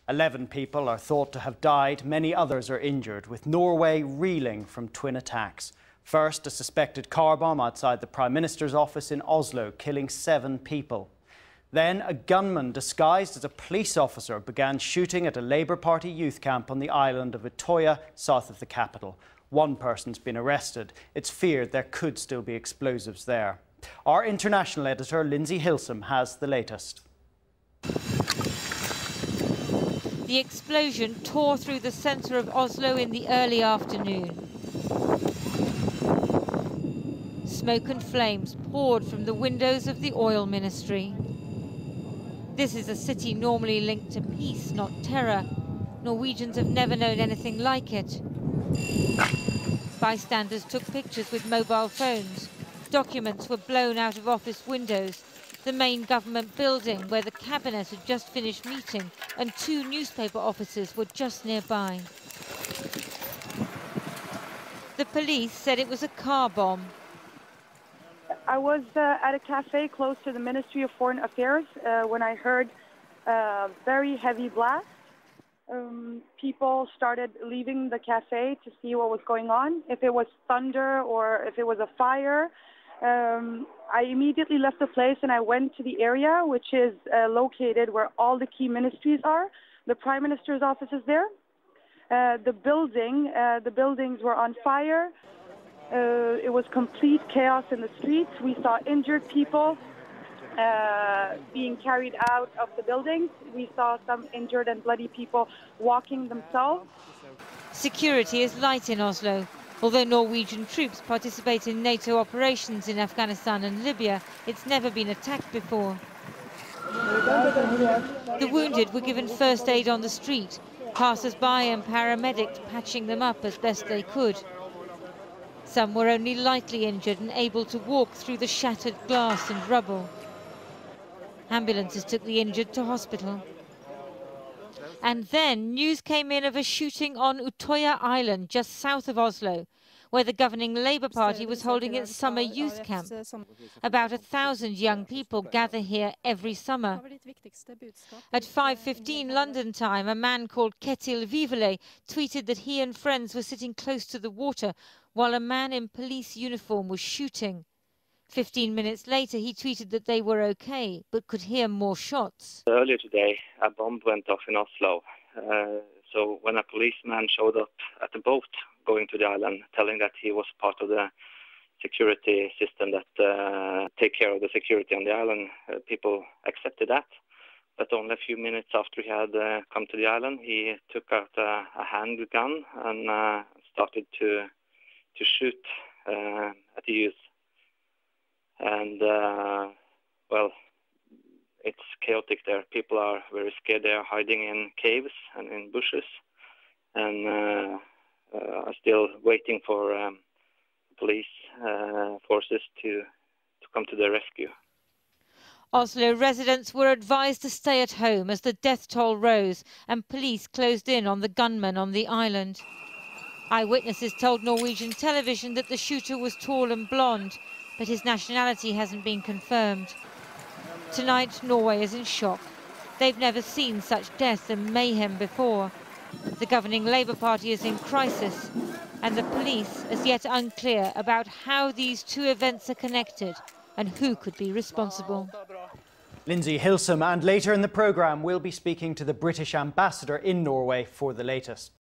11 people are thought to have died, many others are injured, with Norway reeling from twin attacks. First, a suspected car bomb outside the Prime Minister's office in Oslo, killing 7 people. Then, a gunman disguised as a police officer began shooting at a Labour Party youth camp on the island of Utøya, south of the capital. 1 person's been arrested. It's feared there could still be explosives there. Our international editor, Lindsey Hilsum, has the latest. The explosion tore through the centre of Oslo in the early afternoon. Smoke and flames poured from the windows of the oil ministry. This is a city normally linked to peace, not terror. Norwegians have never known anything like it. Bystanders took pictures with mobile phones. Documents were blown out of office windows. The main government building, where the cabinet had just finished meeting, and 2 newspaper offices were just nearby. The police said it was a car bomb. I was at a cafe close to the Ministry of Foreign Affairs when I heard a very heavy blast. People started leaving the cafe to see what was going on, if it was thunder or if it was a fire. I immediately left the place and I went to the area, which is located where all the key ministries are. The Prime Minister's office is there. The buildings were on fire. It was complete chaos in the streets. We saw injured people being carried out of the buildings. We saw some injured and bloody people walking themselves. Security is light in Oslo. Although Norwegian troops participate in NATO operations in Afghanistan and Libya, it's never been attacked before. The wounded were given first aid on the street, passers-by and paramedics patching them up as best they could. Some were only lightly injured and able to walk through the shattered glass and rubble. Ambulances took the injured to hospital. And then news came in of a shooting on Utøya Island, just south of Oslo, where the governing Labour Party was holding its summer youth camp. About 1,000 young people gather here every summer. At 5:15 London time, a man called Ketil Vivele tweeted that he and friends were sitting close to the water while a man in police uniform was shooting. 15 minutes later, he tweeted that they were okay, but could hear more shots. Earlier today, a bomb went off in Oslo. So when a policeman showed up at the boat going to the island, telling that he was part of the security system that take care of the security on the island, people accepted that. But only a few minutes after he had come to the island, he took out a handgun and started to shoot at the youth. And, well, it's chaotic there. People are very scared. They are hiding in caves and in bushes and are still waiting for police forces to come to their rescue. Oslo residents were advised to stay at home as the death toll rose and police closed in on the gunman on the island. Eyewitnesses told Norwegian television that the shooter was tall and blonde, but his nationality hasn't been confirmed. Tonight, Norway is in shock. They've never seen such death and mayhem before. The governing Labour Party is in crisis, and the police is yet unclear about how these 2 events are connected and who could be responsible. Lindsey Hilsum, and later in the programme we'll be speaking to the British ambassador in Norway for the latest.